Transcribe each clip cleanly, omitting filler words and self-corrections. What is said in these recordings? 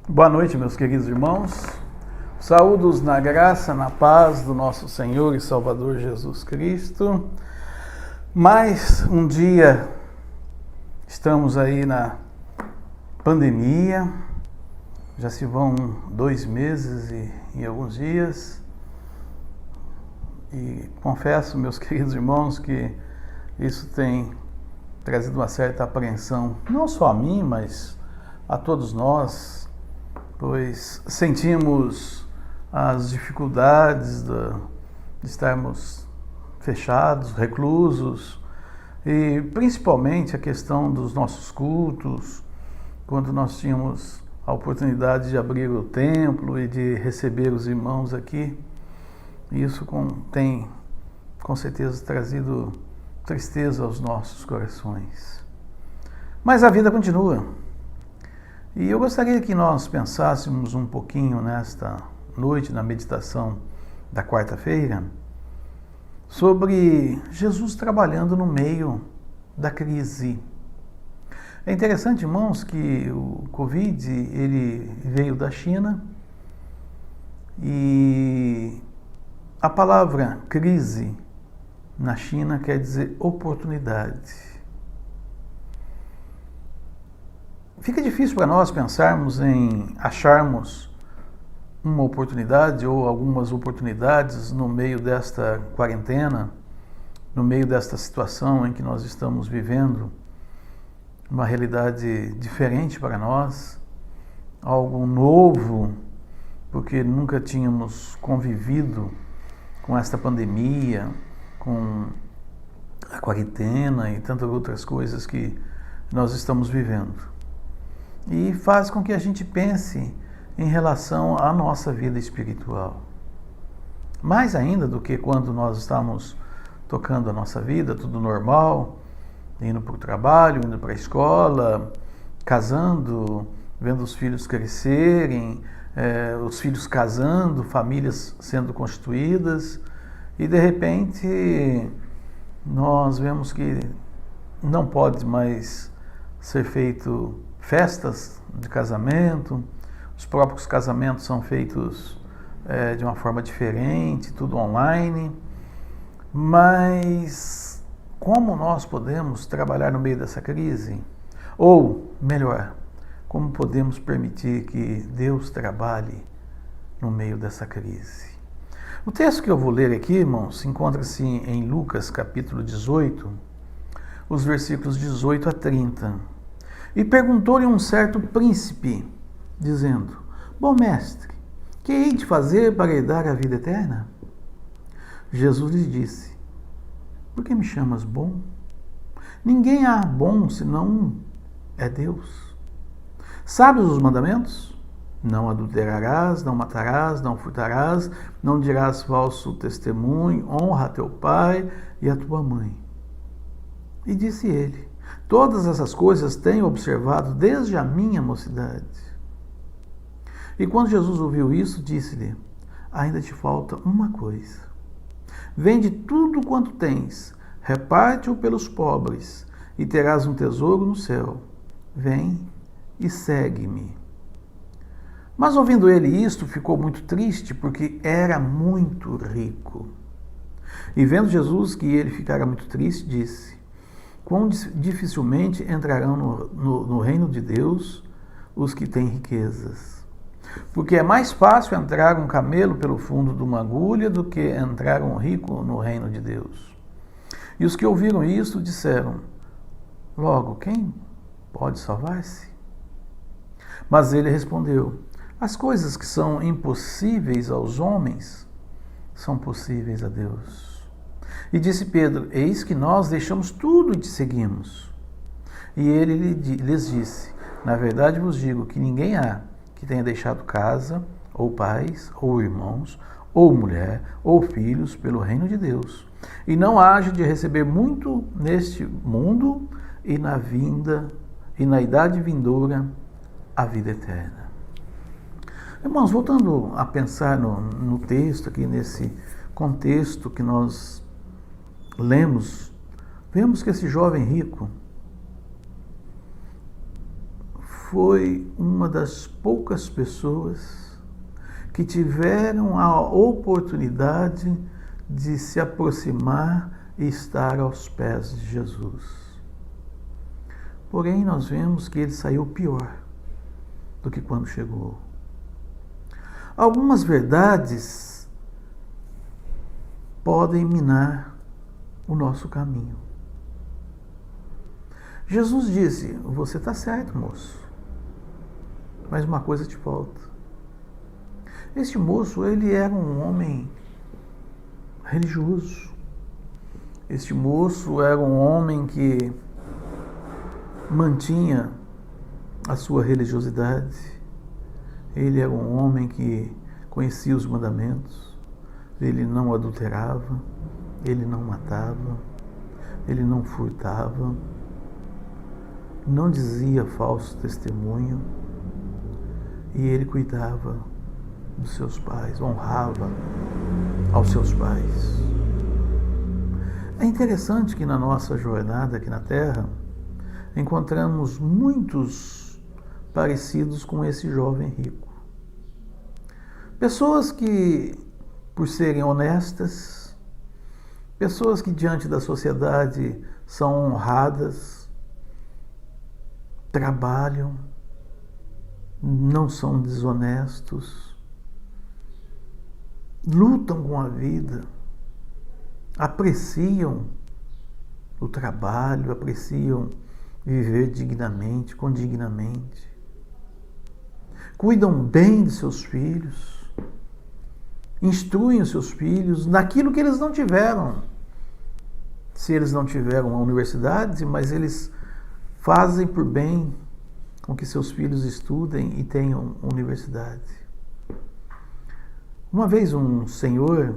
Boa noite, meus queridos irmãos. Saúdos na graça, na paz do nosso Senhor e Salvador Jesus Cristo. Mais um dia, estamos aí na pandemia, já se vão 2 meses e alguns dias. E confesso, meus queridos irmãos, que isso tem trazido uma certa apreensão, não só a mim, mas a todos nós, pois sentimos as dificuldades de estarmos fechados, reclusos, e principalmente a questão dos nossos cultos, quando nós tínhamos a oportunidade de abrir o templo e de receber os irmãos aqui. Isso tem com certeza trazido tristeza aos nossos corações. Mas a vida continua. E eu gostaria que nós pensássemos um pouquinho nesta noite, na meditação da quarta-feira, sobre Jesus trabalhando no meio da crise. É interessante, irmãos, que o Covid ele veio da China e a palavra crise na China quer dizer oportunidade. Fica difícil para nós pensarmos em acharmos uma oportunidade ou algumas oportunidades no meio desta quarentena, no meio desta situação em que nós estamos vivendo, uma realidade diferente para nós, algo novo, porque nunca tínhamos convivido com esta pandemia, com a quarentena e tantas outras coisas que nós estamos vivendo. E faz com que a gente pense em relação à nossa vida espiritual. Mais ainda do que quando nós estamos tocando a nossa vida, tudo normal, indo para o trabalho, indo para a escola, casando, vendo os filhos crescerem, os filhos casando, famílias sendo constituídas, e de repente nós vemos que não pode mais ser feito festas de casamento, os próprios casamentos são feitos de uma forma diferente, tudo online, mas como nós podemos trabalhar no meio dessa crise? Ou, melhor, como podemos permitir que Deus trabalhe no meio dessa crise? O texto que eu vou ler aqui, irmãos, encontra-se em Lucas capítulo 18, os versículos 18 a 30. E perguntou-lhe um certo príncipe, dizendo: Bom mestre, que hei de fazer para herdar a vida eterna? Jesus lhe disse: Por que me chamas bom? Ninguém há bom senão é Deus. Sabes os mandamentos? Não adulterarás, não matarás, não furtarás, não dirás falso testemunho, honra a teu pai e a tua mãe. E disse ele: Todas essas coisas tenho observado desde a minha mocidade. E quando Jesus ouviu isso, disse-lhe: Ainda te falta uma coisa. Vende tudo quanto tens, reparte-o pelos pobres, e terás um tesouro no céu. Vem e segue-me. Mas ouvindo ele isto, ficou muito triste, porque era muito rico. E vendo Jesus que ele ficara muito triste, disse: Quão dificilmente entrarão no reino de Deus os que têm riquezas. Porque é mais fácil entrar um camelo pelo fundo de uma agulha do que entrar um rico no reino de Deus. E os que ouviram isto disseram: Logo, quem pode salvar-se? Mas ele respondeu: As coisas que são impossíveis aos homens são possíveis a Deus. E disse Pedro: Eis que nós deixamos tudo e te seguimos. E ele lhes disse: Na verdade vos digo que ninguém há que tenha deixado casa, ou pais, ou irmãos, ou mulher, ou filhos, pelo reino de Deus, e não haja de receber muito neste mundo e na idade vindoura a vida eterna. Irmãos, voltando a pensar no texto aqui, nesse contexto que nós vemos que esse jovem rico foi uma das poucas pessoas que tiveram a oportunidade de se aproximar e estar aos pés de Jesus. Porém, nós vemos que ele saiu pior do que quando chegou. Algumas verdades podem minar o nosso caminho. Jesus disse: você está certo, moço, mas uma coisa te falta. Este moço, ele era um homem religioso. Este moço era um homem que mantinha a sua religiosidade. Ele era um homem que conhecia os mandamentos. Ele não adulterava, ele não matava, ele não furtava, não dizia falso testemunho, e ele cuidava dos seus pais, honrava aos seus pais. É interessante que na nossa jornada aqui na Terra encontramos muitos parecidos com esse jovem rico. Pessoas que, por serem honestas, pessoas que diante da sociedade são honradas, trabalham, não são desonestos, lutam com a vida, apreciam o trabalho, apreciam viver dignamente, condignamente, cuidam bem de seus filhos, instruem os seus filhos naquilo que eles não tiveram. Se eles não tiveram uma universidade, mas eles fazem por bem com que seus filhos estudem e tenham universidade. Uma vez um senhor,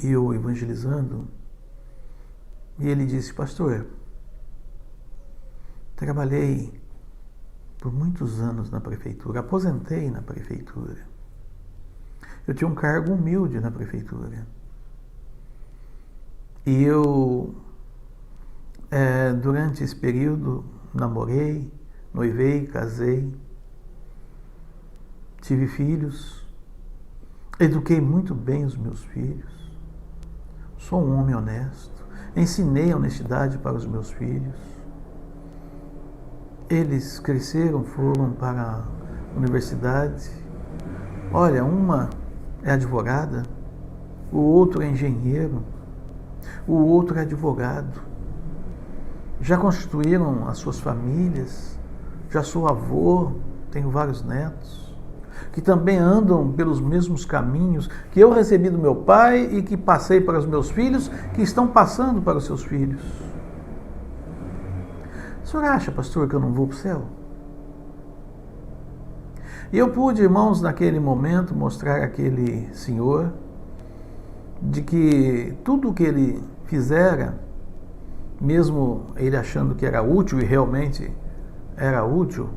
eu evangelizando, e ele disse: pastor, trabalhei por muitos anos na prefeitura, aposentei na prefeitura. Eu tinha um cargo humilde na prefeitura. E eu, durante esse período, namorei, noivei, casei, tive filhos, eduquei muito bem os meus filhos, sou um homem honesto, ensinei a honestidade para os meus filhos. Eles cresceram, foram para a universidade. Olha, uma é advogada, o outro é engenheiro, o outro é advogado. Já constituíram as suas famílias, já sou avô, tenho vários netos, que também andam pelos mesmos caminhos que eu recebi do meu pai e que passei para os meus filhos, que estão passando para os seus filhos. O senhor acha, pastor, que eu não vou para o céu? E eu pude, irmãos, naquele momento, mostrar àquele senhor de que tudo o que ele fizera, mesmo ele achando que era útil, e realmente era útil,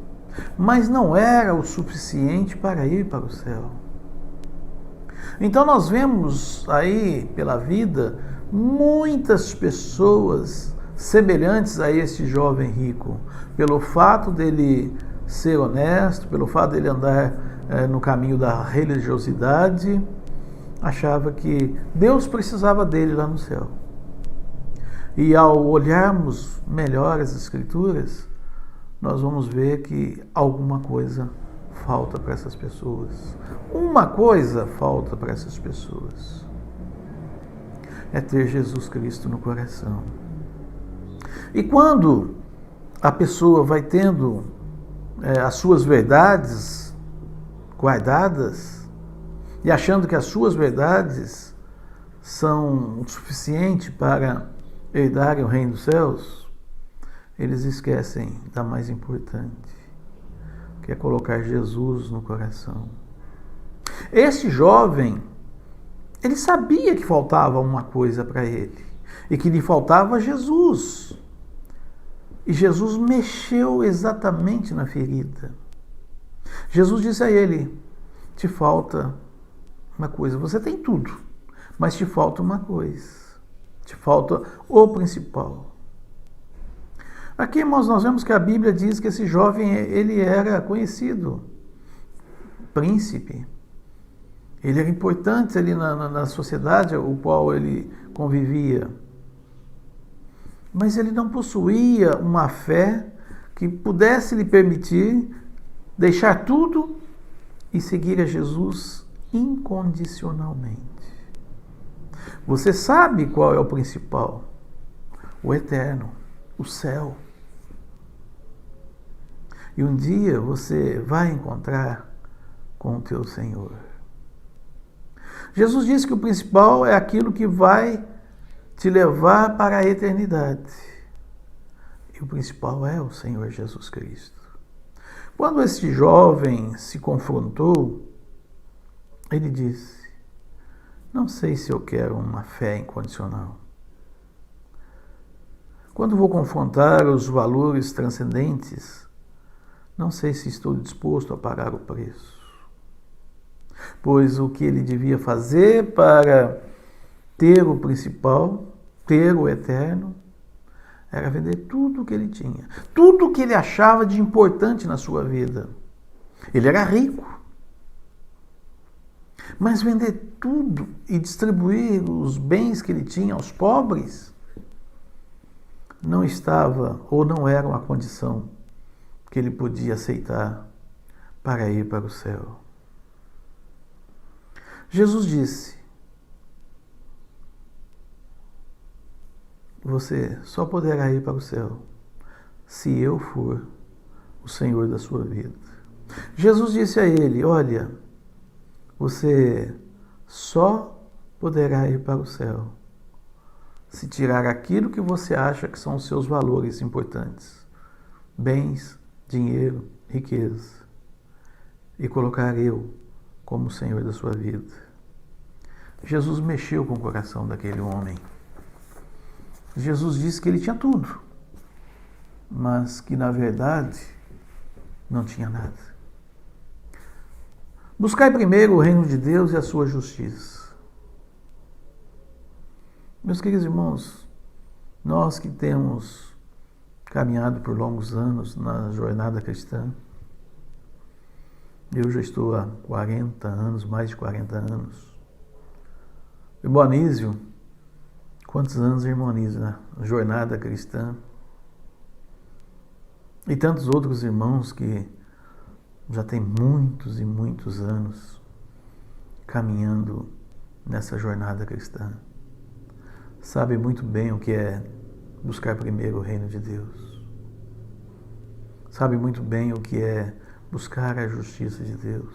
mas não era o suficiente para ir para o céu. Então nós vemos aí pela vida muitas pessoas semelhantes a este jovem rico, pelo fato dele ser honesto, pelo fato dele andar no caminho da religiosidade, achava que Deus precisava dele lá no céu. E ao olharmos melhor as Escrituras, nós vamos ver que alguma coisa falta para essas pessoas. Uma coisa falta para essas pessoas: é ter Jesus Cristo no coração. E quando a pessoa vai tendo as suas verdades guardadas e achando que as suas verdades são o suficiente para herdarem o reino dos céus, eles esquecem da mais importante, que é colocar Jesus no coração. Este jovem, ele sabia que faltava uma coisa para ele, e que lhe faltava Jesus. E Jesus mexeu exatamente na ferida. Jesus disse a ele: te falta uma coisa, você tem tudo, mas te falta uma coisa, te falta o principal. Aqui, irmãos, nós vemos que a Bíblia diz que esse jovem, ele era conhecido, príncipe. Ele era importante ali na sociedade o qual ele convivia. Mas ele não possuía uma fé que pudesse lhe permitir deixar tudo e seguir a Jesus incondicionalmente. Você sabe qual é o principal? O eterno, o céu. E um dia você vai encontrar com o teu Senhor. Jesus disse que o principal é aquilo que vai te levar para a eternidade. E o principal é o Senhor Jesus Cristo. Quando esse jovem se confrontou, ele disse: não sei se eu quero uma fé incondicional. Quando vou confrontar os valores transcendentes, não sei se estou disposto a pagar o preço. Pois o que ele devia fazer para ter o principal, ter o eterno, era vender tudo o que ele tinha, tudo o que ele achava de importante na sua vida. Ele era rico. Mas vender tudo e distribuir os bens que ele tinha aos pobres não estava ou não era uma condição que ele podia aceitar para ir para o céu. Jesus disse: você só poderá ir para o céu se eu for o Senhor da sua vida. Jesus disse a ele: olha, você só poderá ir para o céu se tirar aquilo que você acha que são os seus valores importantes, bens, dinheiro, riqueza, e colocar eu como Senhor da sua vida. Jesus mexeu com o coração daquele homem. Jesus disse que ele tinha tudo, mas que na verdade não tinha nada. Buscai primeiro o reino de Deus e a sua justiça. Meus queridos irmãos, nós que temos caminhado por longos anos na jornada cristã, eu já estou há 40 anos, mais de 40 anos. Irmão Anísio, quantos anos irmão Anísio na jornada cristã? E tantos outros irmãos que já têm muitos e muitos anos caminhando nessa jornada cristã. Sabe muito bem o que é buscar primeiro o reino de Deus. Sabe muito bem o que é buscar a justiça de Deus.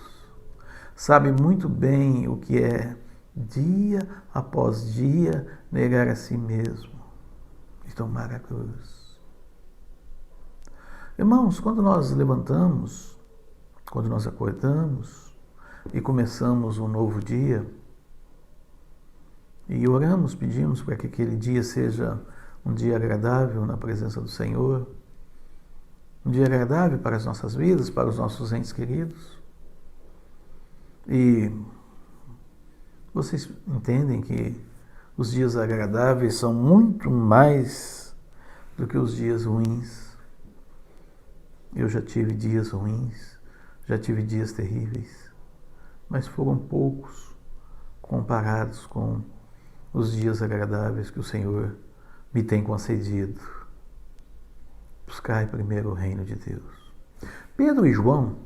Sabe muito bem o que é, dia após dia, negar a si mesmo e tomar a cruz. Irmãos, quando nós levantamos, quando nós acordamos e começamos um novo dia, e oramos, pedimos para que aquele dia seja um dia agradável na presença do Senhor, um dia agradável para as nossas vidas, para os nossos entes queridos. E vocês entendem que os dias agradáveis são muito mais do que os dias ruins. Eu já tive dias ruins, já tive dias terríveis, mas foram poucos comparados com os dias agradáveis que o Senhor me tem concedido. Buscai primeiro o reino de Deus. Pedro e João,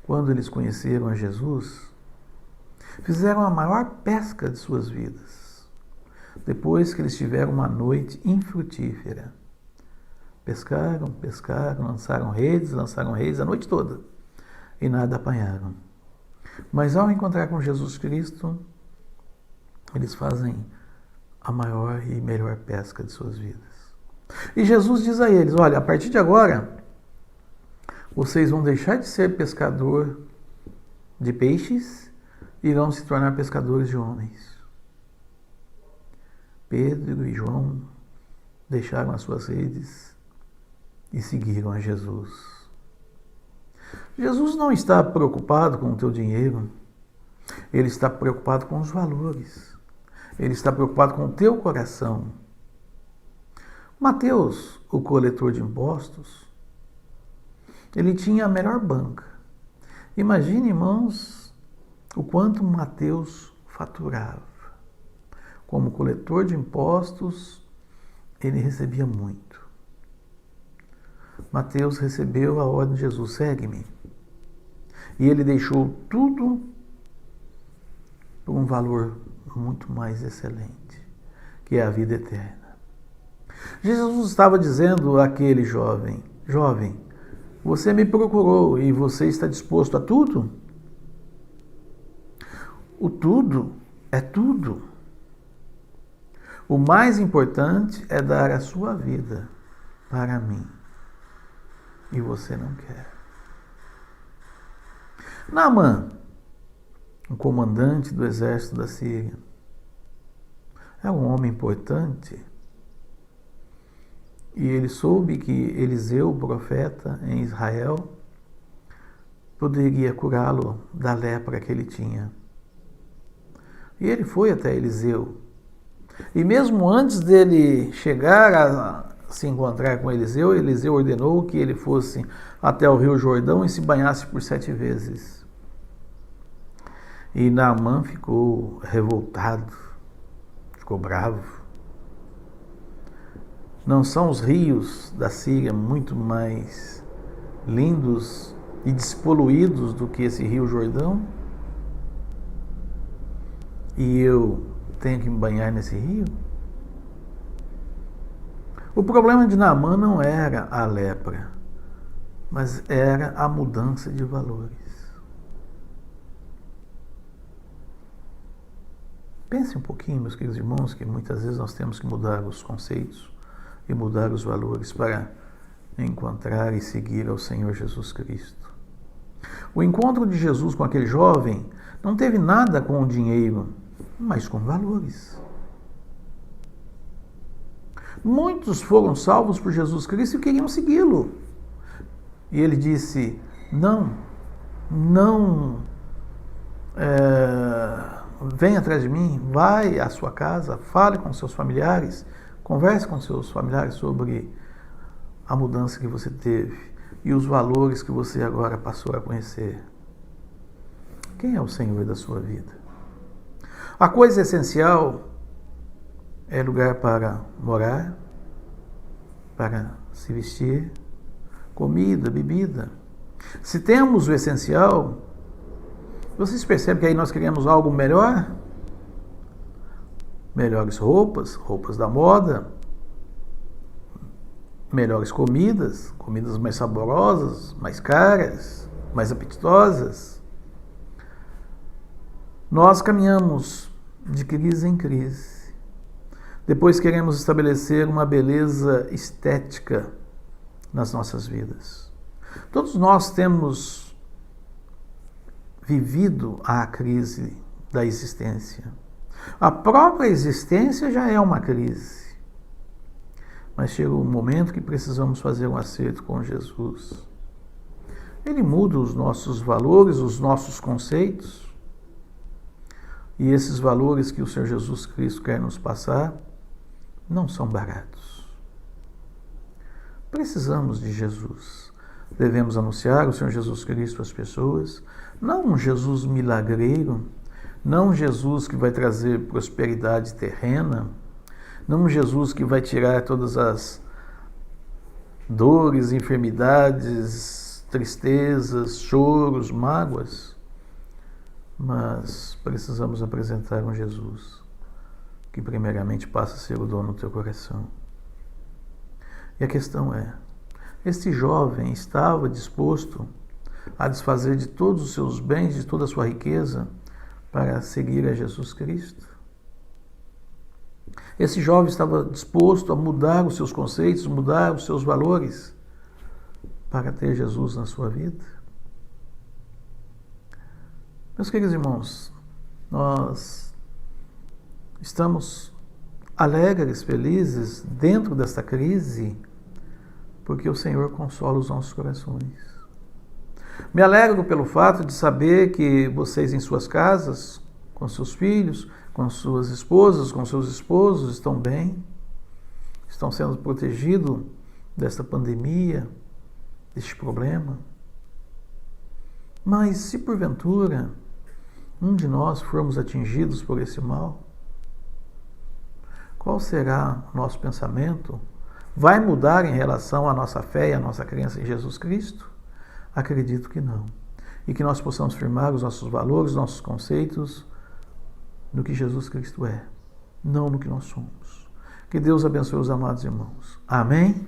quando eles conheceram a Jesus, fizeram a maior pesca de suas vidas, depois que eles tiveram uma noite infrutífera. Pescaram, lançaram redes a noite toda, e nada apanharam. Mas ao encontrar com Jesus Cristo, eles fazem a maior e melhor pesca de suas vidas. E Jesus diz a eles: olha, a partir de agora, vocês vão deixar de ser pescador de peixes e irão se tornar pescadores de homens. Pedro e João deixaram as suas redes e seguiram a Jesus. Jesus não está preocupado com o teu dinheiro, ele está preocupado com os valores. Ele está preocupado com o teu coração. Mateus, o coletor de impostos, ele tinha a melhor banca. Imagine, irmãos, o quanto Mateus faturava. Como coletor de impostos, ele recebia muito. Mateus recebeu a ordem de Jesus: segue-me. E ele deixou tudo por um valor muito mais excelente, que é a vida eterna. Jesus estava dizendo àquele jovem: jovem, você me procurou e você está disposto a tudo? O tudo é tudo. O mais importante é dar a sua vida para mim. E você não quer. Naamã, o comandante do exército da Síria, é um homem importante. E ele soube que Eliseu, o profeta em Israel, poderia curá-lo da lepra que ele tinha. E ele foi até Eliseu. E mesmo antes dele chegar a se encontrar com Eliseu, Eliseu ordenou que ele fosse até o Rio Jordão e se banhasse por 7 vezes. E Naamã ficou revoltado, ficou bravo. Não são os rios da Síria muito mais lindos e despoluídos do que esse Rio Jordão? E eu tenho que me banhar nesse rio? O problema de Naamã não era a lepra, mas era a mudança de valores. Pense um pouquinho, meus queridos irmãos, que muitas vezes nós temos que mudar os conceitos e mudar os valores para encontrar e seguir ao Senhor Jesus Cristo. O encontro de Jesus com aquele jovem não teve nada com o dinheiro, mas com valores. Muitos foram salvos por Jesus Cristo e queriam segui-lo. E ele disse: não, venha atrás de mim, vai à sua casa, fale com seus familiares, converse com seus familiares sobre a mudança que você teve e os valores que você agora passou a conhecer. Quem é o Senhor da sua vida? A coisa essencial é lugar para morar, para se vestir, comida, bebida. Se temos o essencial, vocês percebem que aí nós queremos algo melhor? Melhores roupas, roupas da moda, melhores comidas, comidas mais saborosas, mais caras, mais apetitosas. Nós caminhamos de crise em crise. Depois queremos estabelecer uma beleza estética nas nossas vidas. Todos nós temos vivido a crise da existência. A própria existência já é uma crise. Mas chega um momento que precisamos fazer um acerto com Jesus. Ele muda os nossos valores, os nossos conceitos. E esses valores que o Senhor Jesus Cristo quer nos passar não são baratos. Precisamos de Jesus. Devemos anunciar o Senhor Jesus Cristo às pessoas. Não um Jesus milagreiro, não um Jesus que vai trazer prosperidade terrena, não um Jesus que vai tirar todas as dores, enfermidades, tristezas, choros, mágoas. Mas precisamos apresentar um Jesus que primeiramente passa a ser o dono do teu coração. E a questão é, este jovem estava disposto a desfazer de todos os seus bens, de toda a sua riqueza, para seguir a Jesus Cristo? Esse jovem estava disposto a mudar os seus conceitos, mudar os seus valores, para ter Jesus na sua vida? Meus queridos irmãos, nós estamos alegres, felizes dentro desta crise, porque o Senhor consola os nossos corações. Me alegro pelo fato de saber que vocês em suas casas, com seus filhos, com suas esposas, com seus esposos, estão bem, estão sendo protegidos desta pandemia, deste problema. Mas se porventura um de nós formos atingidos por esse mal, qual será o nosso pensamento? Vai mudar em relação à nossa fé e à nossa crença em Jesus Cristo? Acredito que não. E que nós possamos firmar os nossos valores, os nossos conceitos no que Jesus Cristo é, não no que nós somos. Que Deus abençoe os amados irmãos. Amém?